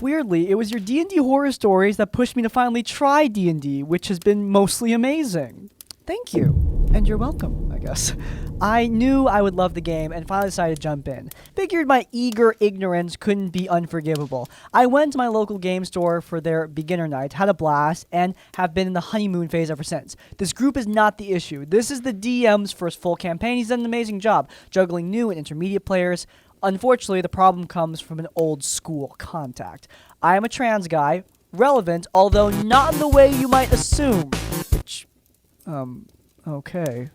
Weirdly, it was your D&D horror stories that pushed me to finally try D&D, which has been mostly amazing. Thank you. And you're welcome, I guess. I knew I would love the game and finally decided to jump in. Figured my eager ignorance couldn't be unforgivable. I went to my local game store for their beginner night, had a blast, and have been in the honeymoon phase ever since. This group is not the issue. This is the DM's first full campaign. He's done an amazing job juggling new and intermediate players. Unfortunately, the problem comes from an old school contact. I am a trans guy, relevant, although not in the way you might assume. Which, okay.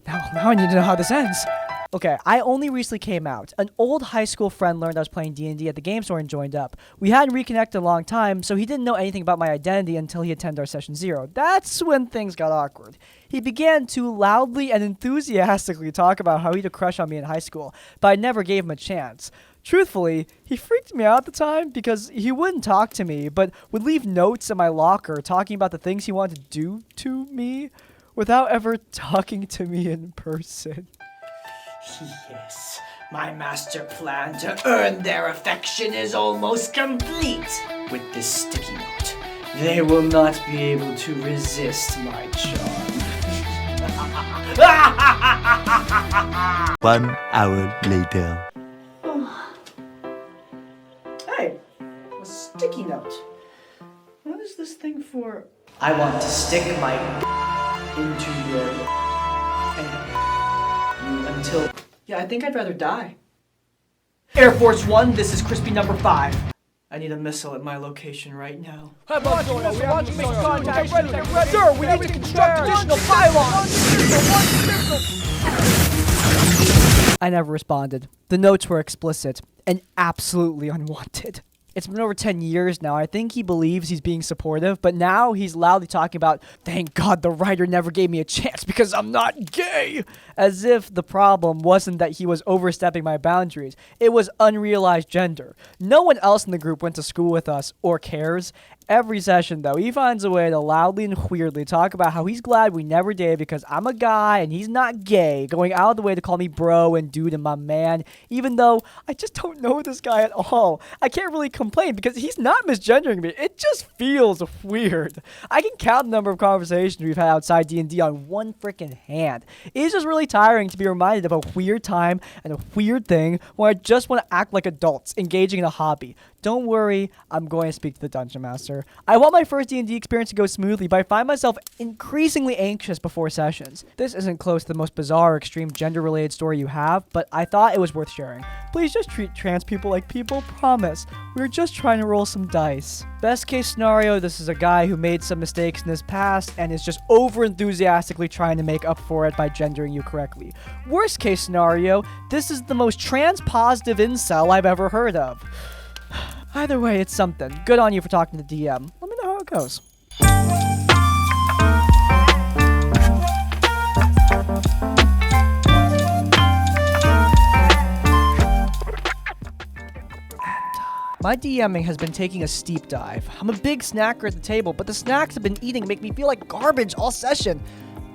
Now I need to know how this ends. Okay, I only recently came out. An old high school friend learned I was playing D&D at the game store and joined up. We hadn't reconnected in a long time, so he didn't know anything about my identity until he attended our session 0. That's when things got awkward. He began to loudly and enthusiastically talk about how he had a crush on me in high school, but I never gave him a chance. Truthfully, he freaked me out at the time because he wouldn't talk to me, but would leave notes in my locker talking about the things he wanted to do to me without ever talking to me in person. Yes, my master plan to earn their affection is almost complete. With this sticky note, they will not be able to resist my charm. 1 hour later. Hey, a sticky note. What is this thing for? I want to stick my into your you until... Yeah, I think I'd rather die. Air Force One, this is Crispy number 5. I need a missile at my location right now. Sir, we need to construct additional pylons! I never responded. The notes were explicit and absolutely unwanted. It's been over 10 years now. I think he believes he's being supportive, but now he's loudly talking about, thank God the writer never gave me a chance because I'm not gay. As if the problem wasn't that he was overstepping my boundaries. It was unrealized gender. No one else in the group went to school with us or cares. Every session, though, he finds a way to loudly and weirdly talk about how he's glad we never dated because I'm a guy and he's not gay, going out of the way to call me bro and dude and my man, even though I just don't know this guy at all. I can't really complain because he's not misgendering me. It just feels weird. I can count the number of conversations we've had outside D&D on one freaking hand. It's just really tiring to be reminded of a weird time and a weird thing when I just want to act like adults, engaging in a hobby. Don't worry, I'm going to speak to the Dungeon Master. I want my first D&D experience to go smoothly, but I find myself increasingly anxious before sessions. This isn't close to the most bizarre or extreme gender-related story you have, but I thought it was worth sharing. Please just treat trans people like people, promise. We're just trying to roll some dice. Best case scenario, this is a guy who made some mistakes in his past and is just over-enthusiastically trying to make up for it by gendering you correctly. Worst case scenario, this is the most trans-positive incel I've ever heard of. Either way, it's something. Good on you for talking to the DM. Let me know how it goes. My DMing has been taking a steep dive. I'm a big snacker at the table, but the snacks I've been eating make me feel like garbage all session.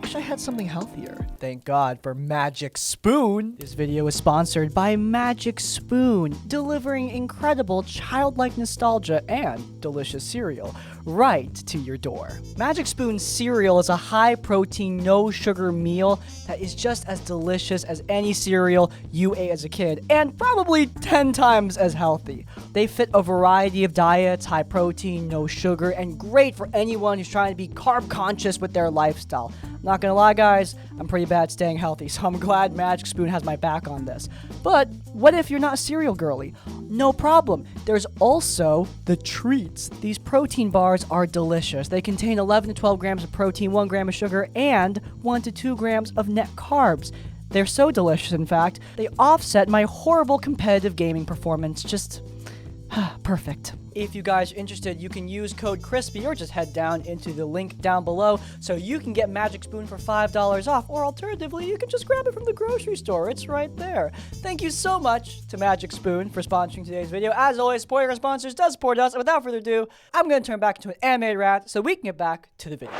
Wish I had something healthier. Thank God for MagicSpoon. This video is sponsored by MagicSpoon, delivering incredible childlike nostalgia and delicious cereal right to your door. MagicSpoon cereal is a high-protein, no-sugar meal that is just as delicious as any cereal you ate as a kid, and probably 10 times as healthy. They fit a variety of diets, high protein, no sugar, and great for anyone who's trying to be carb-conscious with their lifestyle. Not gonna lie, guys, I'm pretty bad at staying healthy, so I'm glad MagicSpoon has my back on this. But what if you're not a cereal girly? No problem. There's also the treats. These protein bars are delicious. They contain 11 to 12 grams of protein, 1 gram of sugar, and 1 to 2 grams of net carbs. They're so delicious, in fact, they offset my horrible competitive gaming performance. Just perfect. If you guys are interested, you can use code CRISPY or just head down into the link down below so you can get MagicSpoon for $5 off, or alternatively, you can just grab it from the grocery store. It's right there. Thank you so much to MagicSpoon for sponsoring today's video. As always, supporting our sponsors does support us, and without further ado, I'm going to turn back into an animated rant so we can get back to the video.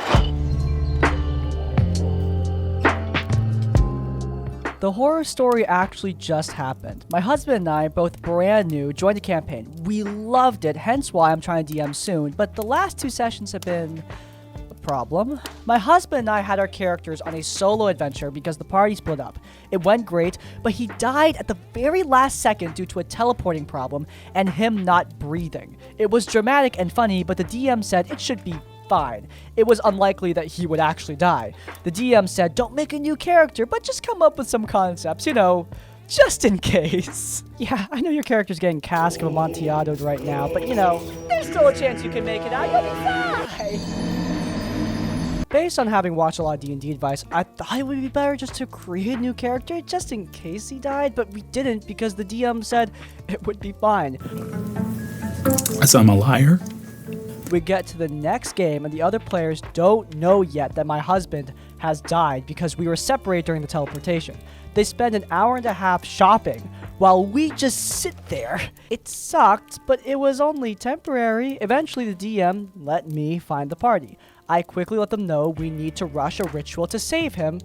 The horror story actually just happened. My husband and I, both brand new, joined the campaign. We loved it, hence why I'm trying to DM soon, but the last 2 sessions have been a problem. My husband and I had our characters on a solo adventure because the party split up. It went great, but he died at the very last second due to a teleporting problem and him not breathing. It was dramatic and funny, but the DM said it should be fine. It was unlikely that he would actually die. The DM said, don't make a new character, but just come up with some concepts, you know, just in case. Yeah, I know your character's getting cask of Amontillado right now, but you know, there's still a chance you can make it out. You'll be fine. Based on having watched a lot of D&D advice, I thought it would be better just to create a new character just in case he died, but we didn't because the DM said it would be fine. So I'm a liar? We get to the next game and the other players don't know yet that my husband has died because we were separated during the teleportation. They spend an hour and a half shopping while we just sit there. It sucked, but it was only temporary. Eventually the DM let me find the party. I quickly let them know we need to rush a ritual to save him,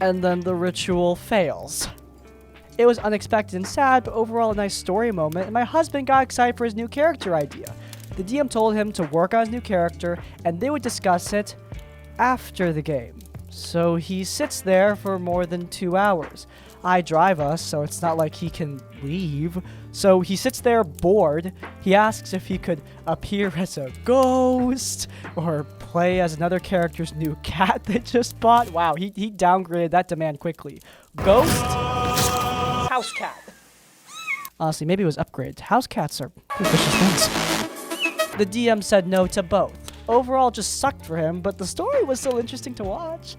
and then the ritual fails. It was unexpected and sad, but overall a nice story moment, and my husband got excited for his new character idea. The DM told him to work on his new character, and they would discuss it after the game. So he sits there for more than 2 hours. I drive us, so it's not like he can leave. So he sits there bored. He asks if he could appear as a ghost, or play as another character's new cat they just bought. Wow, he downgraded that demand quickly. Ghost? House cat. Honestly, maybe it was upgrades. House cats are pretty vicious things. The DM said no to both. Overall, just sucked for him, but the story was still interesting to watch.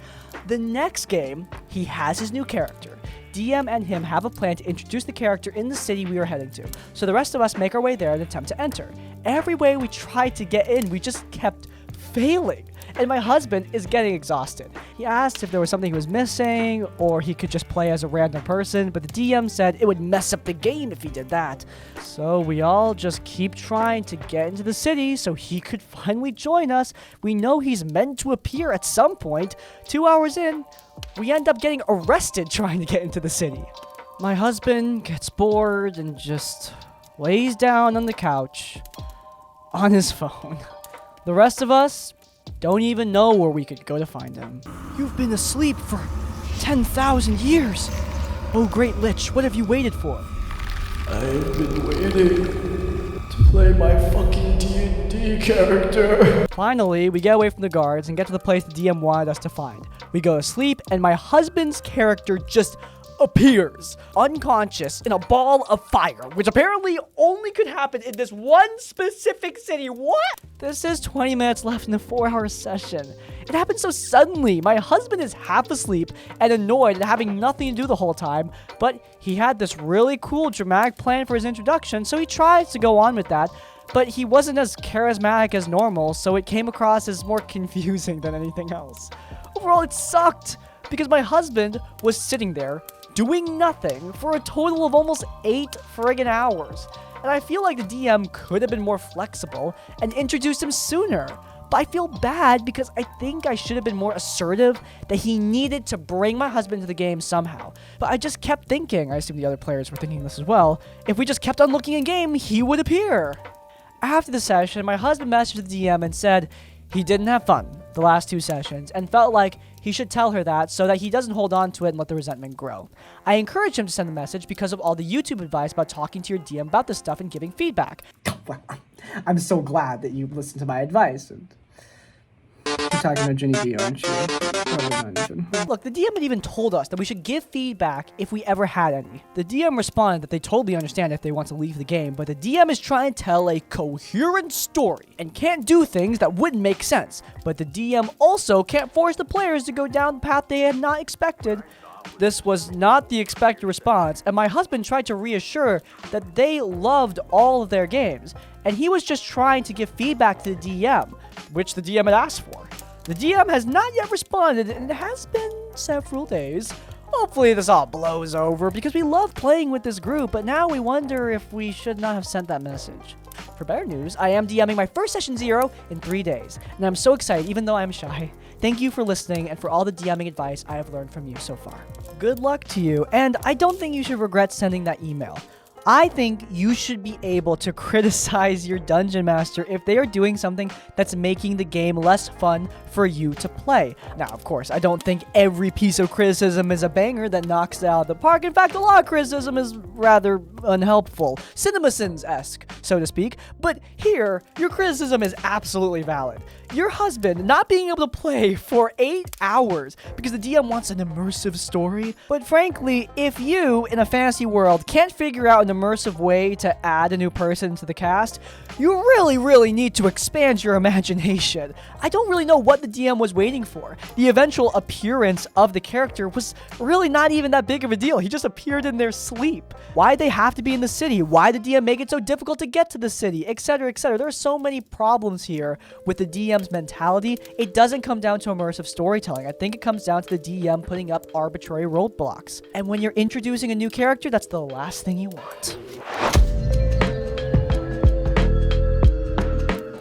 The next game, he has his new character. DM and him have a plan to introduce the character in the city we are heading to, so the rest of us make our way there and attempt to enter. Every way we tried to get in, we just kept failing, and my husband is getting exhausted. He asked if there was something he was missing, or he could just play as a random person, but the DM said it would mess up the game if he did that. So we all just keep trying to get into the city so he could finally join us. We know he's meant to appear at some point. 2 hours in, we end up getting arrested trying to get into the city. My husband gets bored and just lays down on the couch on his phone. The rest of us don't even know where we could go to find him. You've been asleep for 10,000 years. Oh, great Lich, what have you waited for? I've been waiting to play my fucking D&D character. Finally, we get away from the guards and get to the place the DM wanted us to find. We go to sleep, and my husband's character just appears unconscious in a ball of fire, which apparently only could happen in this one specific city. What? This is 20 minutes left in the 4-hour session. It happened so suddenly. My husband is half asleep and annoyed and having nothing to do the whole time, but he had this really cool dramatic plan for his introduction, so he tries to go on with that, but he wasn't as charismatic as normal, so it came across as more confusing than anything else. Overall, it sucked because my husband was sitting there doing nothing for a total of almost 8 friggin' hours. And I feel like the DM could have been more flexible and introduced him sooner. But I feel bad because I think I should have been more assertive that he needed to bring my husband to the game somehow. But I just kept thinking, I assume the other players were thinking this as well, if we just kept on looking in game, he would appear. After the session, my husband messaged the DM and said he didn't have fun the last 2 sessions and felt like he should tell her that so that he doesn't hold on to it and let the resentment grow. I encouraged him to send the message because of all the YouTube advice about talking to your DM about this stuff and giving feedback. Well, I'm so glad that you listened to my advice. And you're talking about Jenny D, aren't you? Look, the DM had even told us that we should give feedback if we ever had any. The DM responded that they totally understand if they want to leave the game, but the DM is trying to tell a coherent story and can't do things that wouldn't make sense. But the DM also can't force the players to go down the path they had not expected. This was not the expected response, and my husband tried to reassure that they loved all of their games, and he was just trying to give feedback to the DM, which the DM had asked for. The DM has not yet responded, and it has been several days. Hopefully this all blows over, because we love playing with this group, but now we wonder if we should not have sent that message. For better news, I am DMing my first session 0 in 3 days, and I'm so excited even though I'm shy. Thank you for listening and for all the DMing advice I have learned from you so far. Good luck to you, and I don't think you should regret sending that email. I think you should be able to criticize your dungeon master if they are doing something that's making the game less fun for you to play. Now, of course, I don't think every piece of criticism is a banger that knocks it out of the park. In fact, a lot of criticism is rather unhelpful, CinemaSins-esque, so to speak. But here, your criticism is absolutely valid. Your husband not being able to play for 8 hours because the DM wants an immersive story. But frankly, if you, in a fantasy world, can't figure out an immersive way to add a new person to the cast, you really need to expand your imagination. I don't really know what the DM was waiting for. The eventual appearance of the character was really not even that big of a deal. He just appeared in their sleep. Why'd they have to be in the city? Why did the DM make it so difficult to get to the city? Etc, etc. There are so many problems here with the DM's mentality. It doesn't come down to immersive storytelling. I think it comes down to the DM putting up arbitrary roadblocks. And when you're introducing a new character, that's the last thing you want.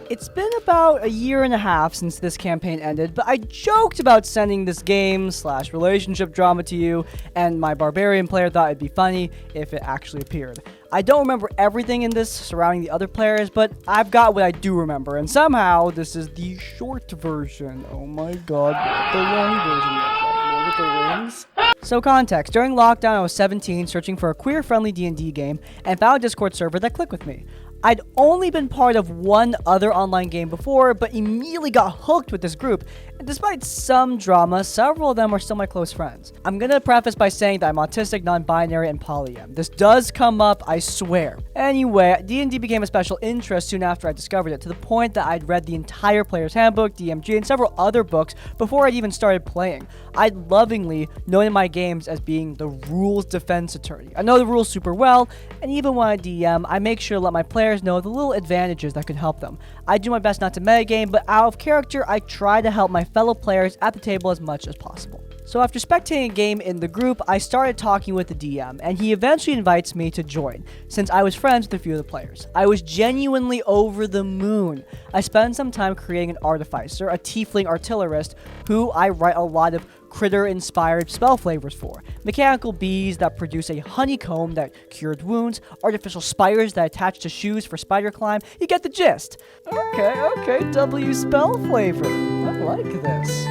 It's been about a year and a half since this campaign ended, but I joked about sending this game/relationship drama to you, and my barbarian player thought it'd be funny if it actually appeared. I don't remember everything in this surrounding the other players, but I've got what I do remember, and somehow this is the short version. Oh my god, what the long version look like? Lord of the Rings? So context, during lockdown I was 17 searching for a queer-friendly D&D game and found a Discord server that clicked with me. I'd only been part of one other online game before, but immediately got hooked with this group, and despite some drama, several of them are still my close friends. I'm gonna preface by saying that I'm autistic, non-binary, and polyam. This does come up, I swear. Anyway, D&D became a special interest soon after I discovered it, to the point that I'd read the entire Player's Handbook, DMG, and several other books before I'd even started playing. I'd lovingly known in my games as being the rules defense attorney. I know the rules super well, and even when I DM, I make sure to let my players know the little advantages that can help them. I do my best not to metagame, but out of character, I try to help my fellow players at the table as much as possible. So after spectating a game in the group, I started talking with the DM, and he eventually invites me to join, since I was friends with a few of the players. I was genuinely over the moon. I spent some time creating an artificer, a tiefling artillerist, who I write a lot of critter-inspired spell flavors for. Mechanical bees that produce a honeycomb that cured wounds, artificial spiders that attach to shoes for spider climb. You get the gist. Okay, W spell flavor. I like this.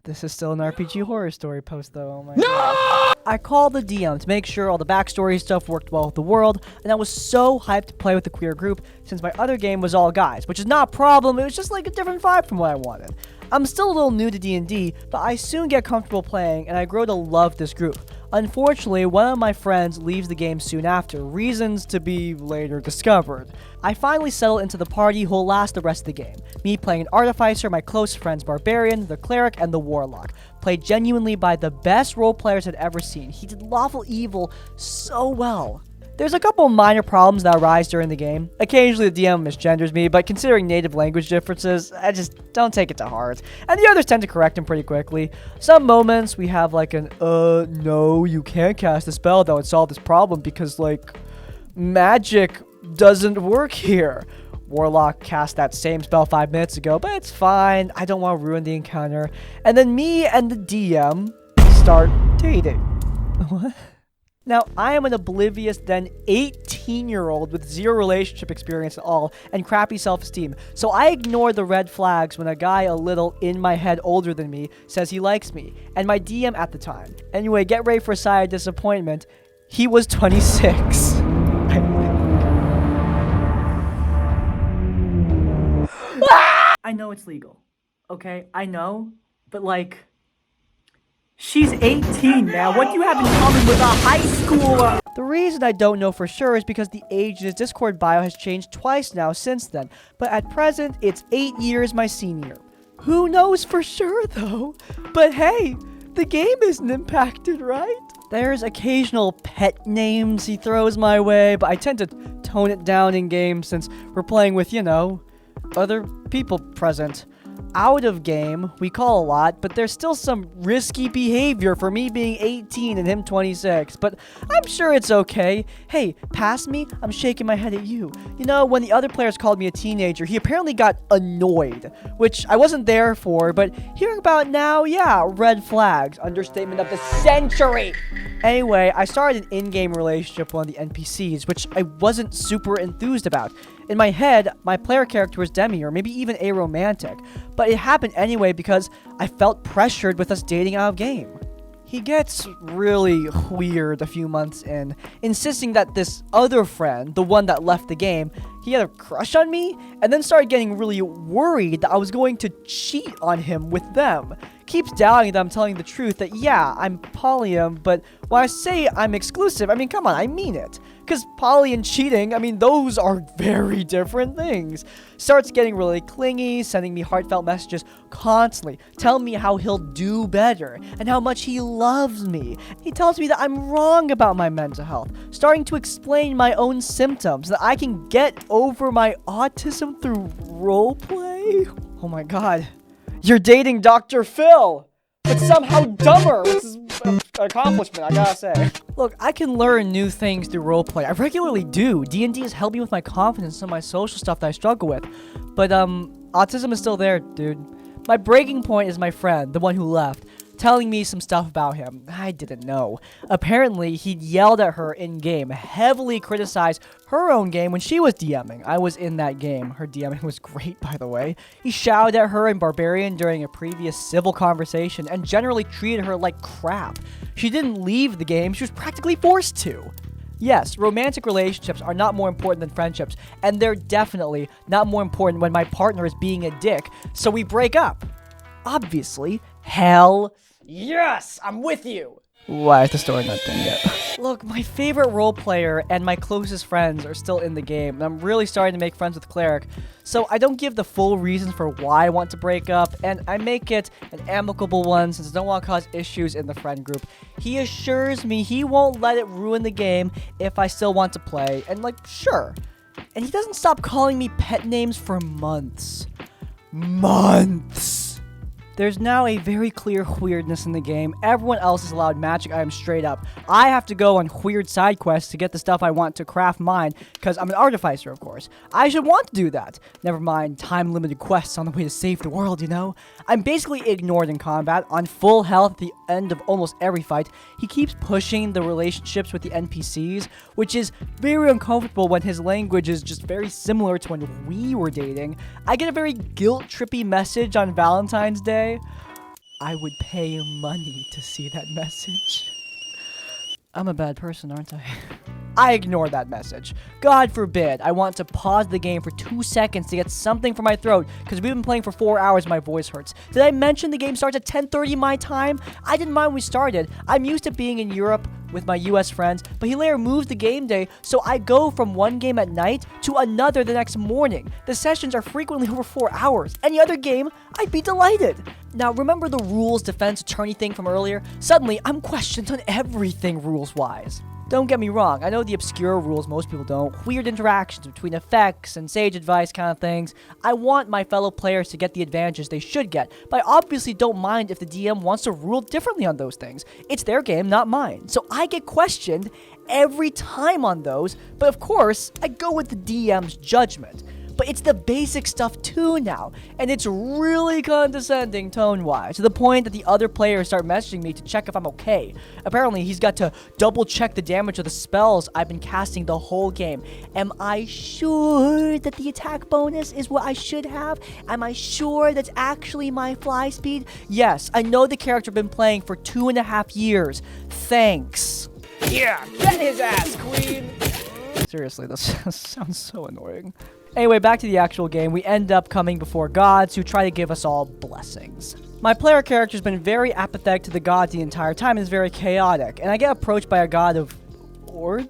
This is still an RPG horror story post, though. Oh my god. I called the DM to make sure all the backstory stuff worked well with the world, and I was so hyped to play with the queer group since my other game was all guys, which is not a problem. It was just like a different vibe from what I wanted. I'm still a little new to D&D, but I soon get comfortable playing, and I grow to love this group. Unfortunately, one of my friends leaves the game soon after, reasons to be later discovered. I finally settle into the party who'll last the rest of the game. Me playing an artificer, my close friends barbarian, the cleric, and the warlock. Played genuinely by the best role players I'd ever seen. He did lawful evil so well. There's a couple minor problems that arise during the game. Occasionally the DM misgenders me, but considering native language differences, I just don't take it to heart. And the others tend to correct him pretty quickly. Some moments we have like an, no, you can't cast a spell that would solve this problem because, like, magic doesn't work here. Warlock cast that same spell 5 minutes ago, but it's fine. I don't want to ruin the encounter. And then me and the DM start dating. What? Now, I am an oblivious then 18-year-old with zero relationship experience at all and crappy self-esteem, so I ignore the red flags when a guy a little in my head older than me says he likes me, and my DM at the time. Anyway, get ready for a sigh of disappointment. He was 26. I know it's legal, okay? I know, but like... She's 18 now. What do you have in common with a high schooler? The reason I don't know for sure is because the age in his Discord bio has changed twice now since then. But at present, it's 8 years my senior. Who knows for sure, though? But hey, the game isn't impacted, right? There's occasional pet names he throws my way, but I tend to tone it down in games since we're playing with, you know, other people present. out of game, we call a lot, but there's still some risky behavior for me being 18 and him 26. But I'm sure it's okay. Hey, past me, I'm shaking my head at you. You know, when the other players called me a teenager, he apparently got annoyed, which I wasn't there for, but hearing about it now, yeah, red flags. Understatement of the century. Anyway, I started an in-game relationship with one of the NPCs, which I wasn't super enthused about. In my head, my player character was demi, or maybe even aromantic, but it happened anyway because I felt pressured with us dating out of game. He gets really weird a few months in, insisting that this other friend, the one that left the game, he had a crush on me, and then started getting really worried that I was going to cheat on him with them. Keeps doubting that I'm telling the truth, that yeah, I'm polyam, but when I say I'm exclusive, I mean, come on, I mean it. Because poly and cheating, I mean, those are very different things. Starts getting really clingy, sending me heartfelt messages constantly, telling me how he'll do better, and how much he loves me. He tells me that I'm wrong about my mental health, starting to explain my own symptoms, that I can get over my autism through roleplay. Oh my god. You're dating Dr. Phil, but somehow dumber, which is an accomplishment, I gotta say. Look, I can learn new things through roleplay. I regularly do. D&D has helped me with my confidence and my social stuff that I struggle with. But, autism is still there, dude. My breaking point is my friend, the one who left, telling me some stuff about him. I didn't know. Apparently, he'd yelled at her in-game, heavily criticized her own game when she was DMing. I was in that game. Her DMing was great, by the way. He shouted at her in Barbarian during a previous civil conversation and generally treated her like crap. She didn't leave the game. She was practically forced to. Yes, romantic relationships are not more important than friendships, and they're definitely not more important when my partner is being a dick, so we break up. Obviously, hell yes, I'm with you. Why is the story not done yet? Look, my favorite role player and my closest friends are still in the game, and I'm really starting to make friends with Cleric, so I don't give the full reasons for why I want to break up, and I make it an amicable one since I don't want to cause issues in the friend group. He assures me he won't let it ruin the game if I still want to play, and like, sure. And he doesn't stop calling me pet names for months. Months! There's now a very clear weirdness in the game. Everyone else is allowed magic items straight up. I have to go on weird side quests to get the stuff I want to craft mine, because I'm an artificer, of course. I should want to do that. Never mind time-limited quests on the way to save the world, you know? I'm basically ignored in combat, on full health at the end of almost every fight. He keeps pushing the relationships with the NPCs, which is very uncomfortable when his language is just very similar to when we were dating. I get a very guilt-trippy message on Valentine's Day. I would pay money to see that message. I'm a bad person, aren't I? I ignore that message. God forbid I want to pause the game for 2 seconds to get something from my throat, because we've been playing for 4 hours and my voice hurts. Did I mention the game starts at 10:30 my time? I didn't mind when we started. I'm used to being in Europe with my US friends, but he later moves the game day, so I go from one game at night to another the next morning. The sessions are frequently over 4 hours. Any other game, I'd be delighted. Now, remember the rules defense attorney thing from earlier? Suddenly, I'm questioned on everything rules-wise. Don't get me wrong, I know the obscure rules most people don't, weird interactions between effects and sage advice kind of things. I want my fellow players to get the advantages they should get, but I obviously don't mind if the DM wants to rule differently on those things. It's their game, not mine. So I get questioned every time on those, but of course, I go with the DM's judgment. But it's the basic stuff too now, and it's really condescending tone-wise, to the point that the other players start messaging me to check if I'm okay. Apparently, he's got to double-check the damage of the spells I've been casting the whole game. Am I sure that the attack bonus is what I should have? Am I sure that's actually my fly speed? Yes, I know the character I've been playing for 2.5 years. Thanks. Yeah, get his ass, queen! Seriously, this sounds so annoying. Anyway, back to the actual game. We end up coming before gods who try to give us all blessings. My player character's been very apathetic to the gods the entire time and is very chaotic, and I get approached by a god of order?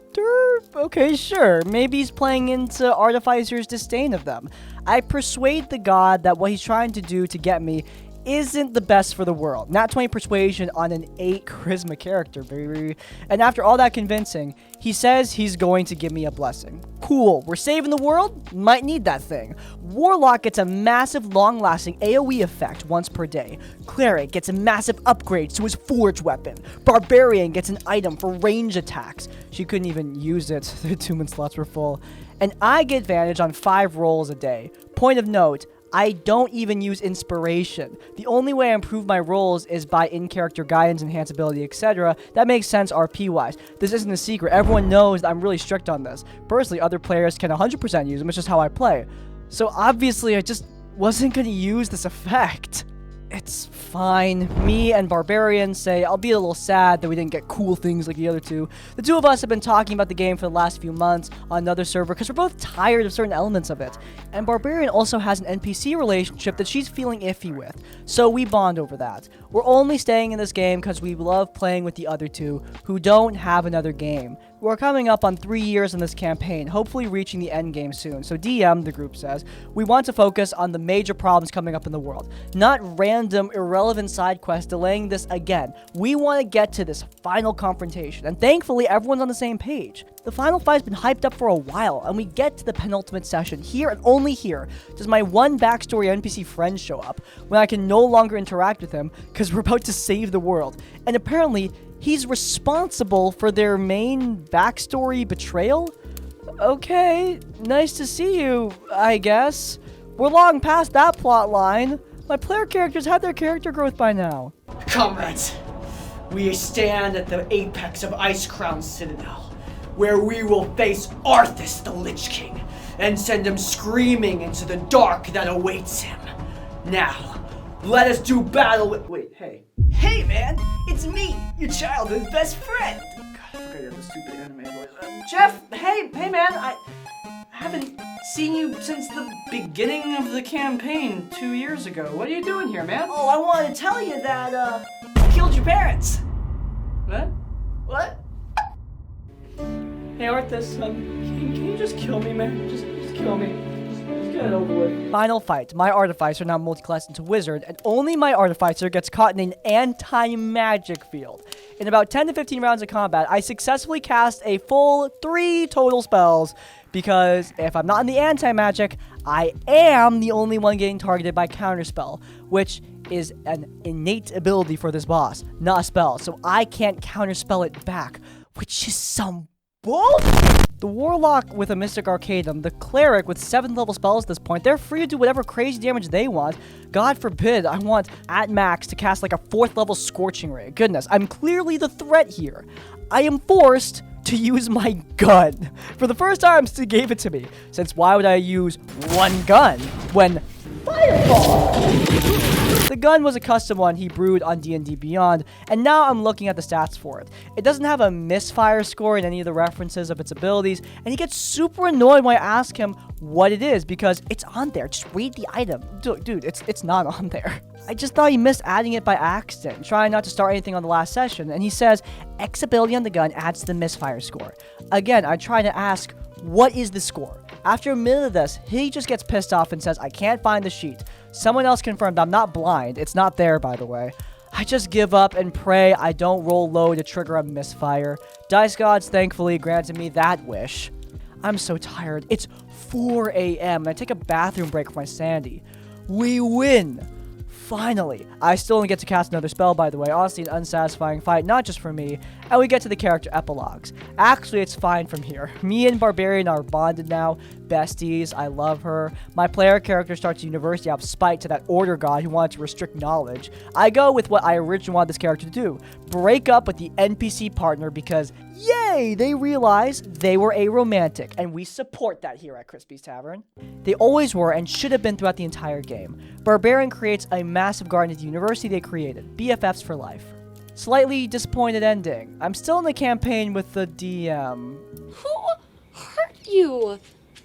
Okay, sure. Maybe he's playing into Artificer's disdain of them. I persuade the god that what he's trying to do to get me isn't the best for the world. Nat 20 persuasion on an 8 charisma character, baby. And after all that convincing, he says he's going to give me a blessing. Cool, we're saving the world? Might need that thing. Warlock gets a massive long-lasting AoE effect once per day. Cleric gets a massive upgrade to his forge weapon. Barbarian gets an item for range attacks. She couldn't even use it, the 2-minute slots were full. And I get advantage on 5 rolls a day. Point of note, I don't even use inspiration. The only way I improve my rolls is by in-character guidance, enhanceability, etc. That makes sense RP-wise. This isn't a secret. Everyone knows that I'm really strict on this. Personally, other players can 100% use them. It's just how I play. So obviously, I just wasn't going to use this effect. It's fine. Me and Barbarian say I'll be a little sad that we didn't get cool things like the other two. The two of us have been talking about the game for the last few months on another server because we're both tired of certain elements of it. And Barbarian also has an NPC relationship that she's feeling iffy with, so we bond over that. We're only staying in this game because we love playing with the other two who don't have another game. We're coming up on 3 years in this campaign, hopefully reaching the end game soon. So DM, the group says, we want to focus on the major problems coming up in the world, not random, irrelevant side quests delaying this again. We want to get to this final confrontation, and thankfully everyone's on the same page. The final fight's been hyped up for a while, and we get to the penultimate session. Here and only here does my one backstory NPC friend show up, when I can no longer interact with him because we're about to save the world. And apparently, he's responsible for their main backstory betrayal? Okay, nice to see you, I guess. We're long past that plot line. My player characters had their character growth by now. Comrades, we stand at the apex of Icecrown Citadel, where we will face Arthas the Lich King and send him screaming into the dark that awaits him. Now, let us do battle with— Wait, hey. Hey man, it's me, your childhood best friend. God, I forgot you have the stupid anime voice. Jeff, hey man, I haven't seen you since the beginning of the campaign 2 years ago. What are you doing here, man? Oh, I wanted to tell you that, I killed your parents. What? What? Hey Arthas, can you just kill me, man? Just kill me. Just get it over with. Final fight. My Artificer now multi-classed into Wizard, and only my Artificer gets caught in an anti-magic field. In about 10 to 15 rounds of combat, I successfully cast a full 3 total spells, because if I'm not in the anti-magic, I am the only one getting targeted by counterspell, which is an innate ability for this boss, not a spell, so I can't counterspell it back, which is some bull. The Warlock with a Mystic Arcanum, the Cleric with 7th level spells at this point, they're free to do whatever crazy damage they want. God forbid I want, at max, to cast like a 4th level Scorching Ray. Goodness, I'm clearly the threat here. I am forced to use my gun. For the first time, Stu gave it to me, since why would I use one gun when Fireball? The gun was a custom one he brewed on DnD Beyond, and now I'm looking at the stats for it. It doesn't have a misfire score in any of the references of its abilities, and he gets super annoyed when I ask him what it is, because it's on there. Just read the item. Dude, it's not on there. I just thought he missed adding it by accident, trying not to start anything on the last session, and he says, X ability on the gun adds to the misfire score. Again, I try to ask, what is the score? After a minute of this, he just gets pissed off and says, I can't find the sheet. Someone else confirmed I'm not blind. It's not there, by the way. I just give up and pray I don't roll low to trigger a misfire. Dice Gods thankfully granted me that wish. I'm so tired. It's 4 a.m. and I take a bathroom break for my sanity. We win! Finally! I still only get to cast another spell, by the way. Honestly, an unsatisfying fight, not just for me. And we get to the character epilogues. Actually, it's fine from here. Me and Barbarian are bonded now. Besties. I love her. My player character starts university out of spite to that order god who wanted to restrict knowledge. I go with what I originally wanted this character to do. Break up with the NPC partner because, yay! They realize they were a romantic. And we support that here at Crispy's Tavern. They always were and should have been throughout the entire game. Barbarian creates a massive garden at the university they created. BFFs for life. Slightly disappointed ending. I'm still in the campaign with the DM. Who hurt you?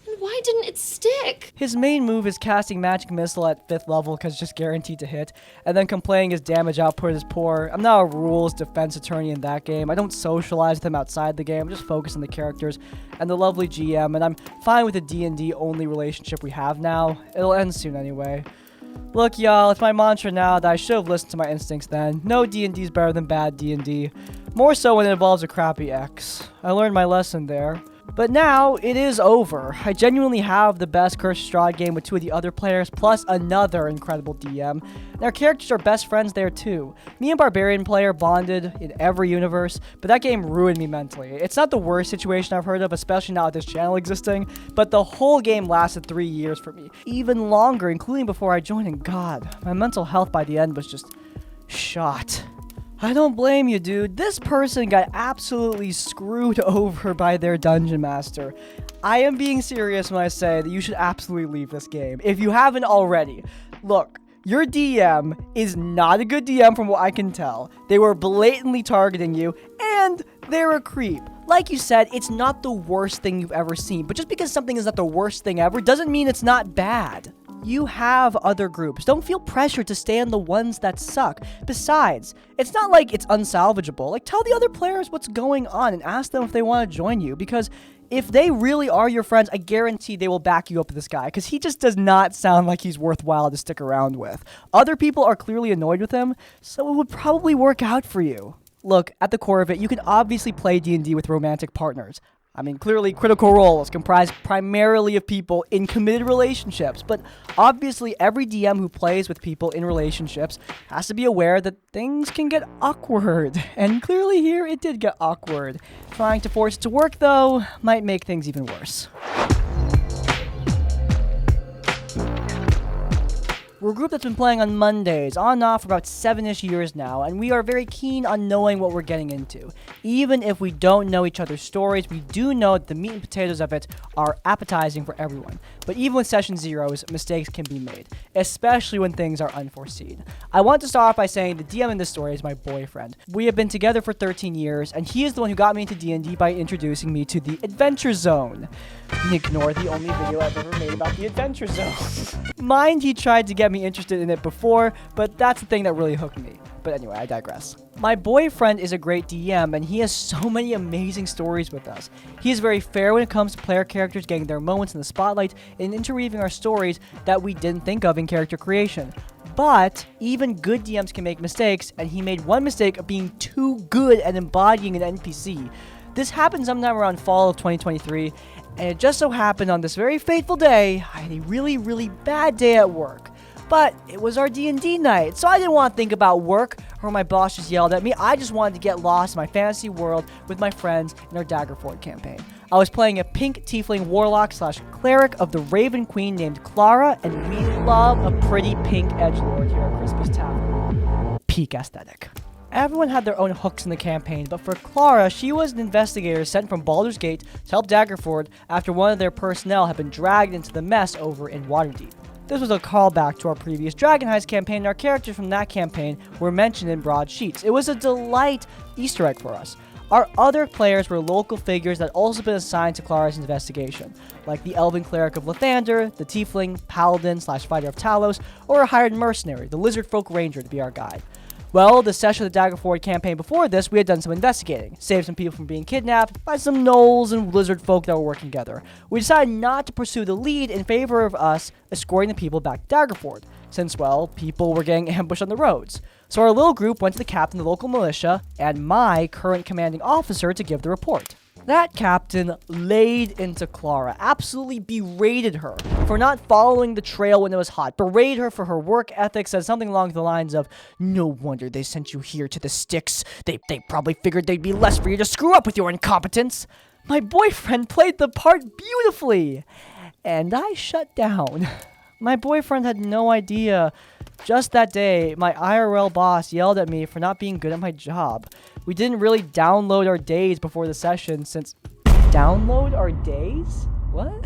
And why didn't it stick? His main move is casting Magic Missile at 5th level because it's just guaranteed to hit, and then complaining his damage output is poor. I'm not a rules defense attorney in that game. I don't socialize with him outside the game. I'm just focused on the characters and the lovely GM, and I'm fine with the D&D only relationship we have now. It'll end soon anyway. Look, y'all, it's my mantra now that I should have listened to my instincts then. No D&D is better than bad D&D. More so when it involves a crappy ex. I learned my lesson there. But now, it is over. I genuinely have the best Cursed Strahd game with 2 of the other players, plus another incredible DM. And our characters are best friends there too. Me and Barbarian player bonded in every universe, but that game ruined me mentally. It's not the worst situation I've heard of, especially now with this channel existing, but the whole game lasted 3 years for me. Even longer, including before I joined, and God, my mental health by the end was just shot. I don't blame you, dude. This person got absolutely screwed over by their dungeon master. I am being serious when I say that you should absolutely leave this game, if you haven't already. Look, your DM is not a good DM from what I can tell. They were blatantly targeting you, and they're a creep. Like you said, it's not the worst thing you've ever seen, but just because something is not the worst thing ever doesn't mean it's not bad. You have other groups. Don't feel pressured to stay on the ones that suck. Besides, it's not like it's unsalvageable. Like, tell the other players what's going on and ask them if they want to join you, because if they really are your friends, I guarantee they will back you up with this guy, because he just does not sound like he's worthwhile to stick around with. Other people are clearly annoyed with him, so it would probably work out for you. Look, at the core of it, you can obviously play D&D with romantic partners. I mean, clearly Critical Role is comprised primarily of people in committed relationships, but obviously every DM who plays with people in relationships has to be aware that things can get awkward, and clearly here it did get awkward. Trying to force it to work, though, might make things even worse. We're a group that's been playing on Mondays, on and off for about 7-ish years now, and we are very keen on knowing what we're getting into. Even if we don't know each other's stories, we do know that the meat and potatoes of it are appetizing for everyone. But even with session zeros, mistakes can be made, especially when things are unforeseen. I want to start off by saying the DM in this story is my boyfriend. We have been together for 13 years, and he is the one who got me into D&D by introducing me to the Adventure Zone. Ignore the only video I've ever made about the Adventure Zone. Mind, he tried to get me interested in it before, but that's the thing that really hooked me. But anyway, I digress. My boyfriend is a great DM, and he has so many amazing stories with us. He is very fair when it comes to player characters getting their moments in the spotlight and interweaving our stories that we didn't think of in character creation. But even good DMs can make mistakes, and he made one mistake of being too good at embodying an NPC. This happened sometime around fall of 2023, and it just so happened on this very fateful day, I had a really, really bad day at work. But it was our D&D night, so I didn't want to think about work or my boss just yelled at me. I just wanted to get lost in my fantasy world with my friends in our Daggerford campaign. I was playing a pink tiefling warlock / cleric of the Raven Queen named Clara, and we love a pretty pink edgelord here at Crispy's Tavern. Peak aesthetic. Everyone had their own hooks in the campaign, but for Clara, she was an investigator sent from Baldur's Gate to help Daggerford after one of their personnel had been dragged into the mess over in Waterdeep. This was a callback to our previous Dragon Heist campaign, and our characters from that campaign were mentioned in broad sheets. It was a delight Easter egg for us. Our other players were local figures that also been assigned to Clara's investigation, like the Elven Cleric of Lathander, the Tiefling, Paladin / Fighter of Talos, or a hired mercenary, the Lizard Folk Ranger, to be our guide. Well, the session of the Daggerford campaign before this, we had done some investigating, saved some people from being kidnapped by some gnolls and lizard folk that were working together. We decided not to pursue the lead in favor of us escorting the people back to Daggerford, since, well, people were getting ambushed on the roads. So our little group went to the captain of the local militia and my current commanding officer to give the report. That captain laid into Clara, absolutely berated her for not following the trail when it was hot, berated her for her work ethic, said something along the lines of, "No wonder they sent you here to the sticks. They probably figured they'd be less for you to screw up with your incompetence." My boyfriend played the part beautifully, and I shut down. My boyfriend had no idea. Just that day, my IRL boss yelled at me for not being good at my job. We didn't really download our days before the session since... Download our days? What?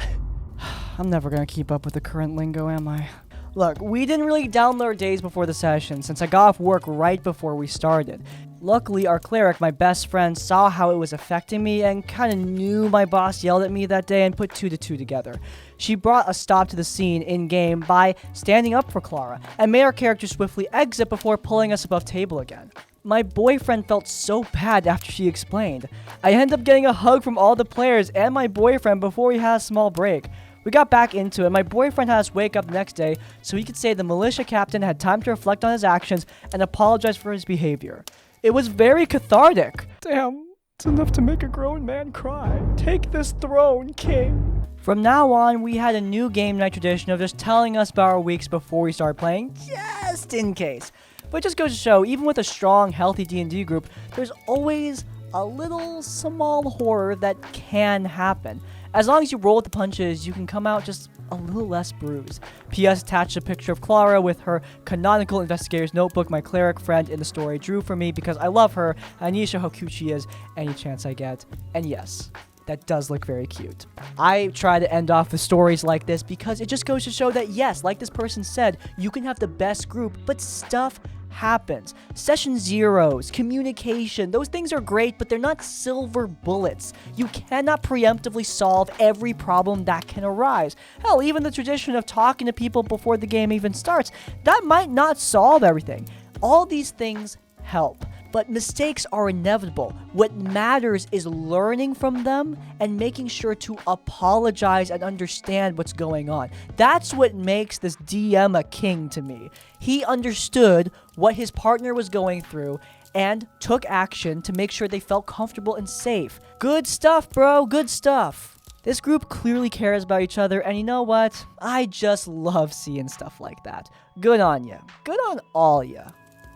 I'm never gonna keep up with the current lingo, am I? Look, we didn't really download our days before the session since I got off work right before we started. Luckily, our cleric, my best friend, saw how it was affecting me and kind of knew my boss yelled at me that day and put 2 to 2 together. She brought a stop to the scene in-game by standing up for Clara and made our character swiftly exit before pulling us above table again. My boyfriend felt so bad after she explained. I ended up getting a hug from all the players and my boyfriend before we had a small break. We got back into it. My boyfriend had us wake up the next day so he could say the militia captain had time to reflect on his actions and apologize for his behavior. It was very cathartic. Damn, it's enough to make a grown man cry. Take this throne, king. From now on, we had a new game night tradition of just telling us about our weeks before we started playing, just in case. But it just goes to show, even with a strong, healthy D&D group, there's always a little small horror that can happen. As long as you roll with the punches, you can come out just a little less bruised. P.S. attached a picture of Clara with her canonical investigator's notebook my cleric friend in the story drew for me because I love her. I need to show how cute she is any chance I get. And yes, that does look very cute. I try to end off with stories like this because it just goes to show that yes, like this person said, you can have the best group, but stuff happens. Session zeros, communication, those things are great, but they're not silver bullets. You cannot preemptively solve every problem that can arise. Hell, even the tradition of talking to people before the game even starts, that might not solve everything. All these things help, but mistakes are inevitable. What matters is learning from them and making sure to apologize and understand what's going on. That's what makes this DM a king to me. He understood what his partner was going through and took action to make sure they felt comfortable and safe. Good stuff, bro. Good stuff. This group clearly cares about each other, and you know what? I just love seeing stuff like that. Good on ya. Good on all ya.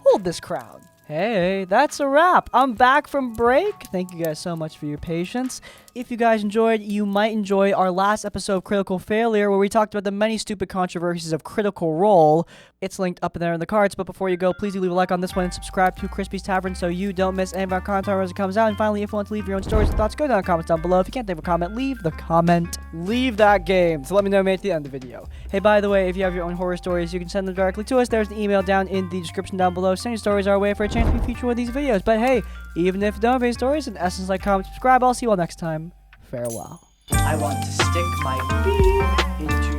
Hold this crown. Hey, that's a wrap. I'm back from break. Thank you guys so much for your patience. If you guys enjoyed, you might enjoy our last episode of Critical Failure, where we talked about the many stupid controversies of Critical Role. It's linked up there in the cards, but before you go, please do leave a like on this one and subscribe to Crispy's Tavern so you don't miss any of our content as it comes out. And finally, if you want to leave your own stories and thoughts, go down in the comments down below. If you can't leave a comment, leave the comment. Leave that game to let me know at the end of the video. Hey, by the way, if you have your own horror stories, you can send them directly to us. There's the email down in the description down below. Send your stories our way for a chance to be featured in one of these videos. But hey, even if you don't have any stories, in essence, like, comment, subscribe. I'll see you all next time. Farewell. I want to stick my beak into